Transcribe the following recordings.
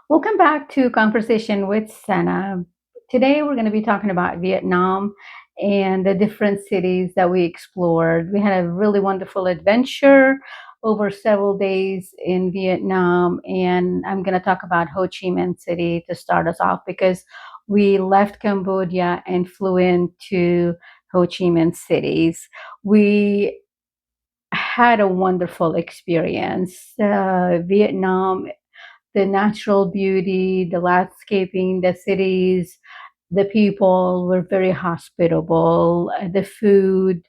Welcome back to Conversation with Sana. Today we're going to be talking about Vietnam and the different cities that we explored. We had a really wonderful adventure over several days in Vietnam, and I'm going to talk about Ho Chi Minh City to start us off because we left Cambodia and flew into Ho Chi Minh cities. We had a wonderful experience. Vietnam, the natural beauty, the landscaping, the cities, the people were very hospitable. The food,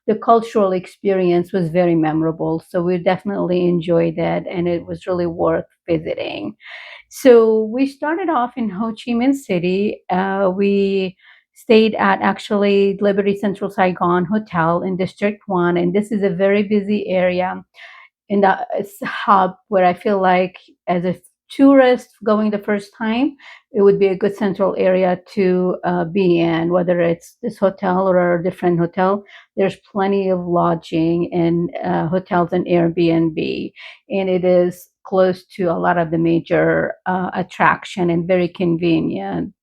the cultural experience was very memorable. So we definitely enjoyed it, and it was really worth visiting. So we started off in Ho Chi Minh City. We stayed at actually Liberty Central Saigon Hotel in District 1, and this is a very busy area in the hub where I feel like as a tourist going the first time, it would be a good central area to be in, whether it's this hotel or a different hotel. There's plenty of lodging and hotels and Airbnb, and it is close to a lot of the major attraction and very convenient.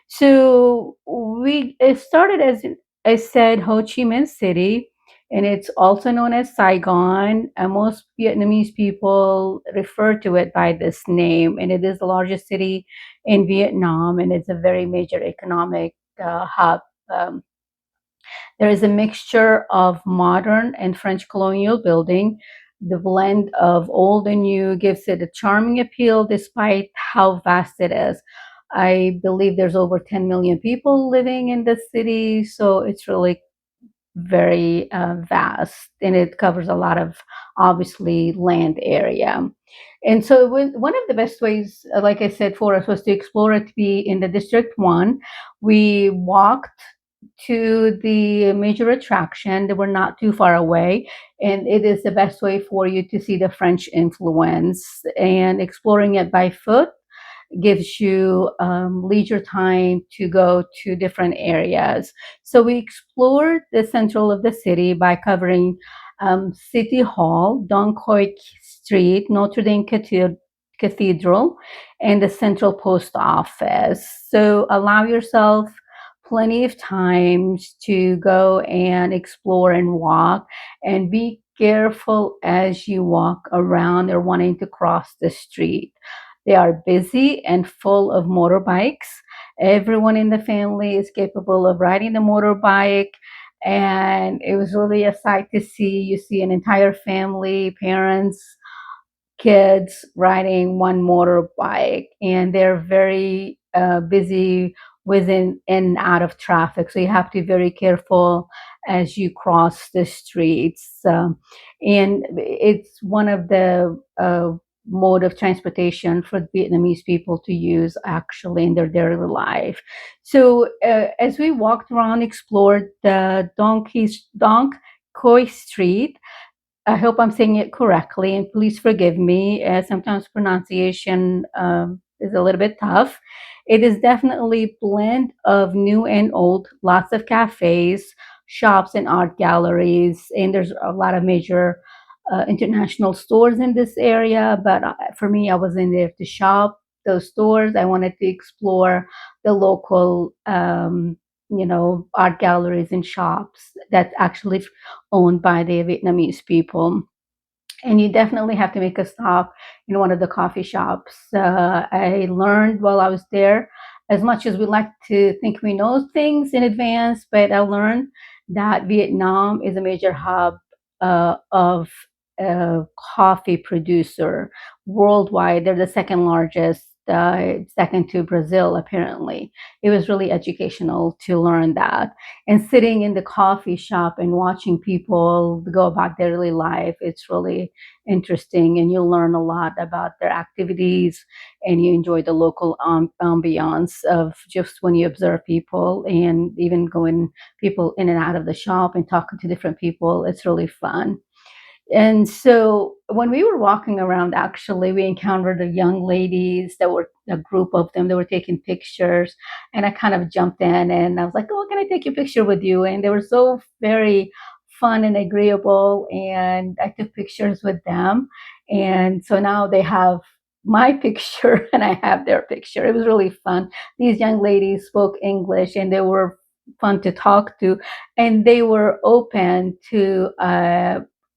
So we it started as I said, Ho Chi Minh City, and it's also known as Saigon. And most Vietnamese people refer to it by this name, and it is the largest city in Vietnam, and it's a very major economic hub. Um, there is a mixture of modern and French colonial building. The blend of old and new gives it a charming appeal despite how vast it is. I believe there's over 10 million people living in the city, so it's really very vast and it covers a lot of obviously land area. And so one of the best ways, like I said, for us was to explore it to be in the District 1. We walked to the major attraction. They were not too far away, and it is the best way for you to see the French influence. And exploring it by foot gives you leisure time to go to different areas. So we explored the central of the city by covering City Hall, Don Quixote Street, Notre Dame Cathedral, and the Central Post Office. So allow yourself plenty of times to go and explore and walk, and be careful as you walk around or wanting to cross the street. They are busy and full of motorbikes. Everyone in the family is capable of riding the motorbike. And it was really a sight to see. You see an entire family, parents, kids riding one motorbike, and they're very busy within and out of traffic. So you have to be very careful as you cross the streets. And it's one of the mode of transportation for Vietnamese people to use actually in their daily life. So as we walked around, explored the Donk Khoi Street. I hope I'm saying it correctly, and please forgive me. Sometimes pronunciation is a little bit tough. It is definitely a blend of new and old, lots of cafes, shops, and art galleries. And there's a lot of major international stores in this area. But for me, I was in there to shop those stores. I wanted to explore the local, art galleries and shops that actually owned by the Vietnamese people. And you definitely have to make a stop in one of the coffee shops. I learned while I was there, as much as we like to think we know things in advance, but I learned that Vietnam is a major hub of coffee producer worldwide. They're the second largest, second to Brazil, apparently. It was really educational to learn that. And sitting in the coffee shop and watching people go about their daily life, it's really interesting. And you learn a lot about their activities, and you enjoy the local ambiance of just when you observe people and even going people in and out of the shop and talking to different people. It's really fun. And so when we were walking around, actually, we encountered the young ladies that were a group of them that were taking pictures. And I kind of jumped in and I was like, oh, can I take a picture with you? And they were so very fun and agreeable. And I took pictures with them. And so now they have my picture and I have their picture. It was really fun. These young ladies spoke English and they were fun to talk to, and they were open to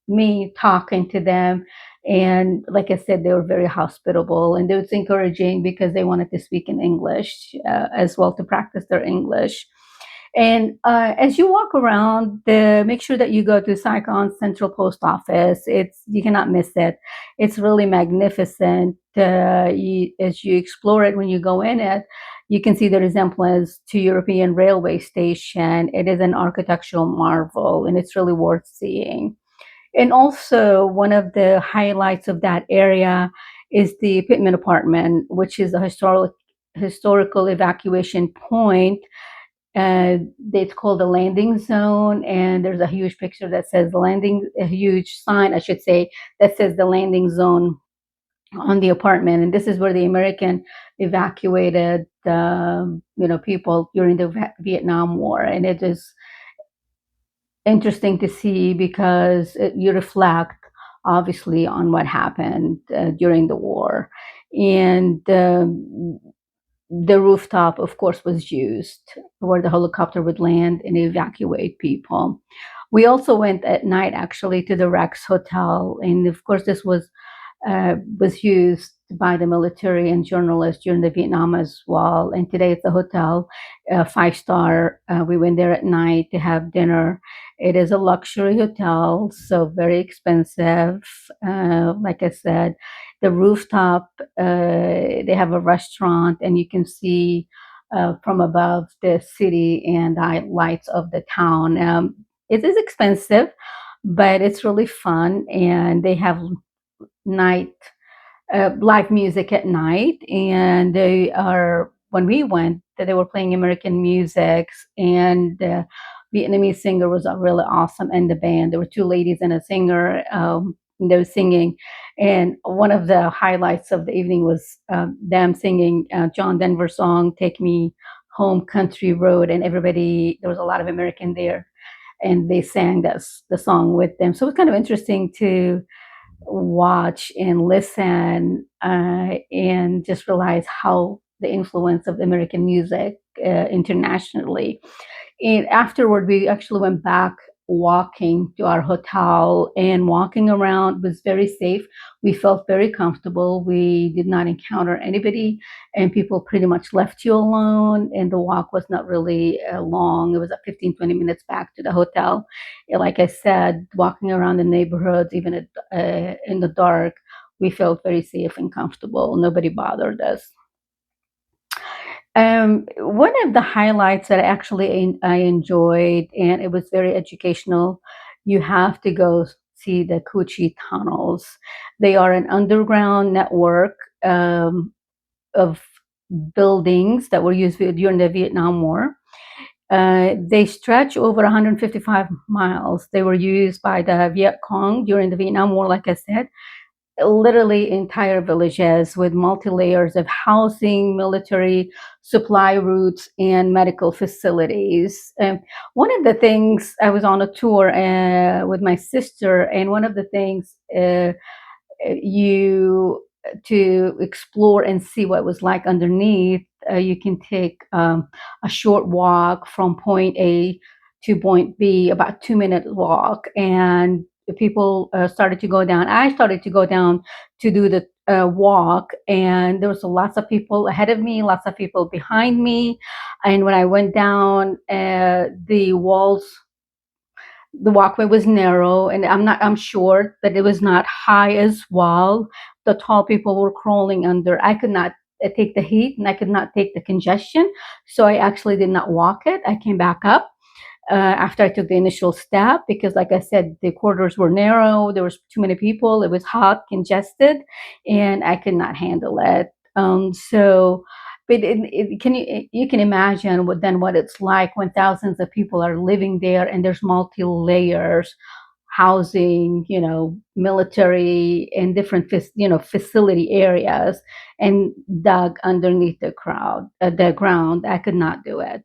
me talking to them. And like I said, they were very hospitable, and it was encouraging because they wanted to speak in English as well, to practice their English. And as you walk around, make sure that you go to Saigon Central Post Office. You cannot miss it. It's really magnificent. As you explore it, when you go in it, you can see the resemblance to European railway station. It is an architectural marvel, and it's really worth seeing. And also, one of the highlights of that area is the Pittman Apartment, which is a historical evacuation point. It's called the landing zone, and there's a huge picture that says landing, a huge sign, I should say, that says the landing zone on the apartment. And this is where the American evacuated, people during the Vietnam War. And it is interesting to see because you reflect, obviously, on what happened during the war. And the rooftop, of course, was used where the helicopter would land and evacuate people. We also went at night, actually, to the Rex Hotel, and of course, this was used by the military and journalists during the Vietnam as well. And today it's a hotel, 5 star. We went there at night to have dinner. It is a luxury hotel, so very expensive. Like I said, the rooftop, they have a restaurant, and you can see from above the city and the lights of the town. It is expensive, but it's really fun, and they have night live music at night, and they are when we went, they were playing American music, and the Vietnamese singer was really awesome, and the band, there were two ladies and a singer, and they were singing. And one of the highlights of the evening was them singing John Denver song, "Take Me Home Country Road," and everybody, there was a lot of American there, and they sang the song with them. So it was kind of interesting to watch and listen, and just realize how the influence of American music internationally. And afterward, we actually went back walking to our hotel, and walking around was very safe. We felt very comfortable. We did not encounter anybody, and people pretty much left you alone. And the walk was not really long. It was 15, 20 minutes back to the hotel. And like I said, walking around the neighborhoods, even in the dark, we felt very safe and comfortable. Nobody bothered us. One of the highlights that I enjoyed, and it was very educational, you have to go see the Coochie tunnels. They are an underground network of buildings that were used during the Vietnam War. They stretch over 155 miles. They were used by the Viet Cong during the Vietnam War, like I said, literally entire villages with multi layers of housing, military supply routes, and medical facilities. One of the things, I was on a tour with my sister, and one of the things you to explore and see what it was like underneath, you can take a short walk from point A to point B, about 2 minute walk, and the people started to go down. I started to go down to do the walk, and there was lots of people ahead of me, lots of people behind me. And when I went down, the walkway was narrow, and I'm sure that it was not high as well. The tall people were crawling under. I could not take the heat, and I could not take the congestion, so I actually did not walk it. I came back up after I took the initial step, because, like I said, the corridors were narrow. There was too many people. It was hot, congested, and I could not handle it. But you can imagine what it's like when thousands of people are living there, and there's multi layers housing, military and different facility areas, and dug underneath the ground. I could not do it.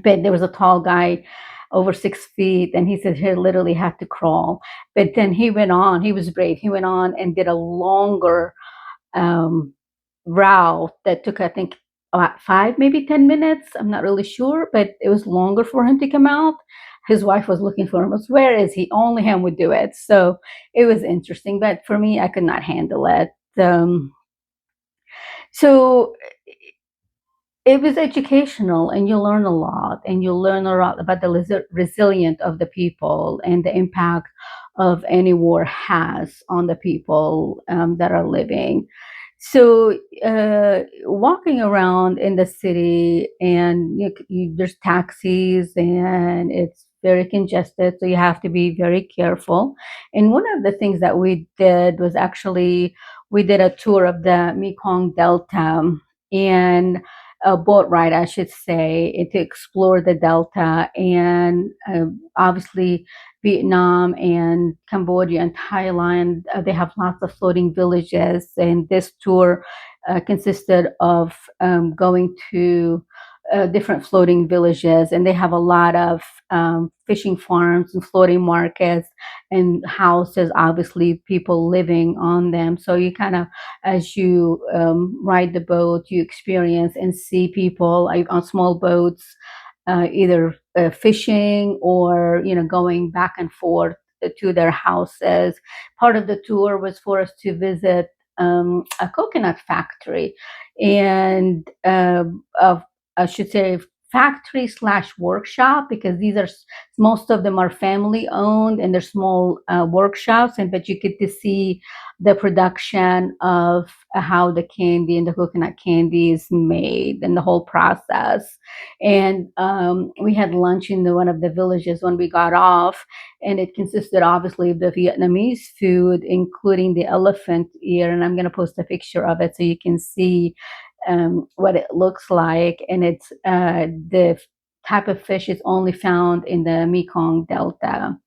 But there was a tall guy over 6 feet, and he said he literally had to crawl. But then he went on. He was brave. He went on and did a longer um, route that took, I think, about 5, maybe 10 minutes. I'm not really sure, but it was longer for him to come out. His wife was looking for him. Was, where is he? Only him would do it. So it was interesting, but for me, I could not handle it. So it was educational, and you learn a lot, and you learn a lot about the resilience of the people and the impact of any war has on the people that are living. So walking around in the city, and there's taxis, and it's very congested, so you have to be very careful. And one of the things that we did was, actually, we did a tour of the Mekong Delta, and a boat ride, I should say, to explore the Delta. And obviously, Vietnam and Cambodia and Thailand, they have lots of floating villages. And this tour consisted of going to different floating villages, and they have a lot of fishing farms and floating markets and houses, obviously, people living on them. So you kind of, as you ride the boat, you experience and see people like on small boats, either fishing or going back and forth to their houses. Part of the tour was for us to visit a coconut factory, and of, I should say, factory slash workshop, because these are, most of them are family owned, and they're small workshops. And but you get to see the production of how the candy and the coconut candy is made, and the whole process. And we had lunch in one of the villages when we got off, and it consisted, obviously, of the Vietnamese food, including the elephant ear. And I'm going to post a picture of it so you can see what it looks like. And it's the type of fish is only found in the Mekong Delta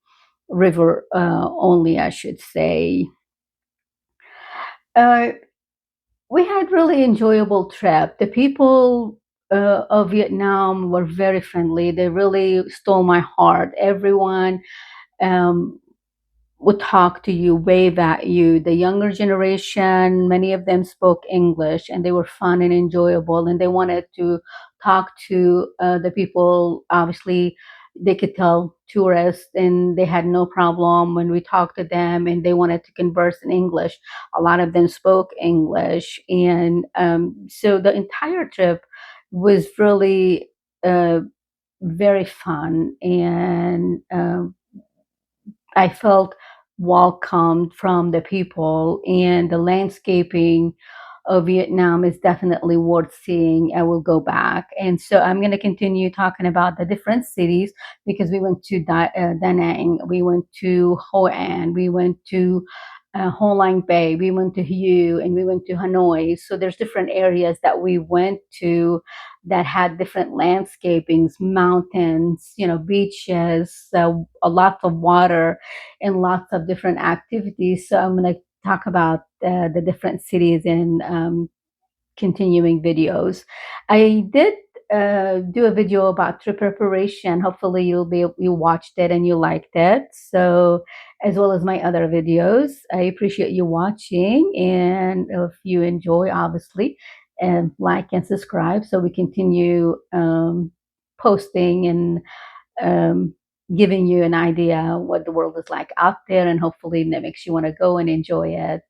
River, only, I should say. Uh, we had really enjoyable trip. The people of Vietnam were very friendly. They really stole my heart. Everyone um, would talk to you, wave at you. The younger generation, many of them spoke English, and they were fun and enjoyable, and they wanted to talk to the people. Obviously, they could tell tourists, and they had no problem when we talked to them, and they wanted to converse in English. A lot of them spoke English, and so the entire trip was really uh, very fun, and I felt welcomed from the people, and the landscaping of Vietnam is definitely worth seeing. I will go back. And so I'm going to continue talking about the different cities, because we went to Da Nang, we went to Hội An, we went to Ho Lang Bay, we went to Hue, and we went to Hanoi. So there's different areas that we went to that had different landscapings, mountains, beaches, a lot of water, and lots of different activities. So I'm going to talk about the different cities in continuing videos. I did do a video about trip preparation. Hopefully, you watched it and you liked it. So, as well as my other videos, I appreciate you watching. And if you enjoy, obviously, and like and subscribe, so we continue posting and um, giving you an idea what the world is like out there, and hopefully that makes you want to go and enjoy it.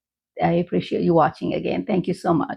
I appreciate you watching again. Thank you so much.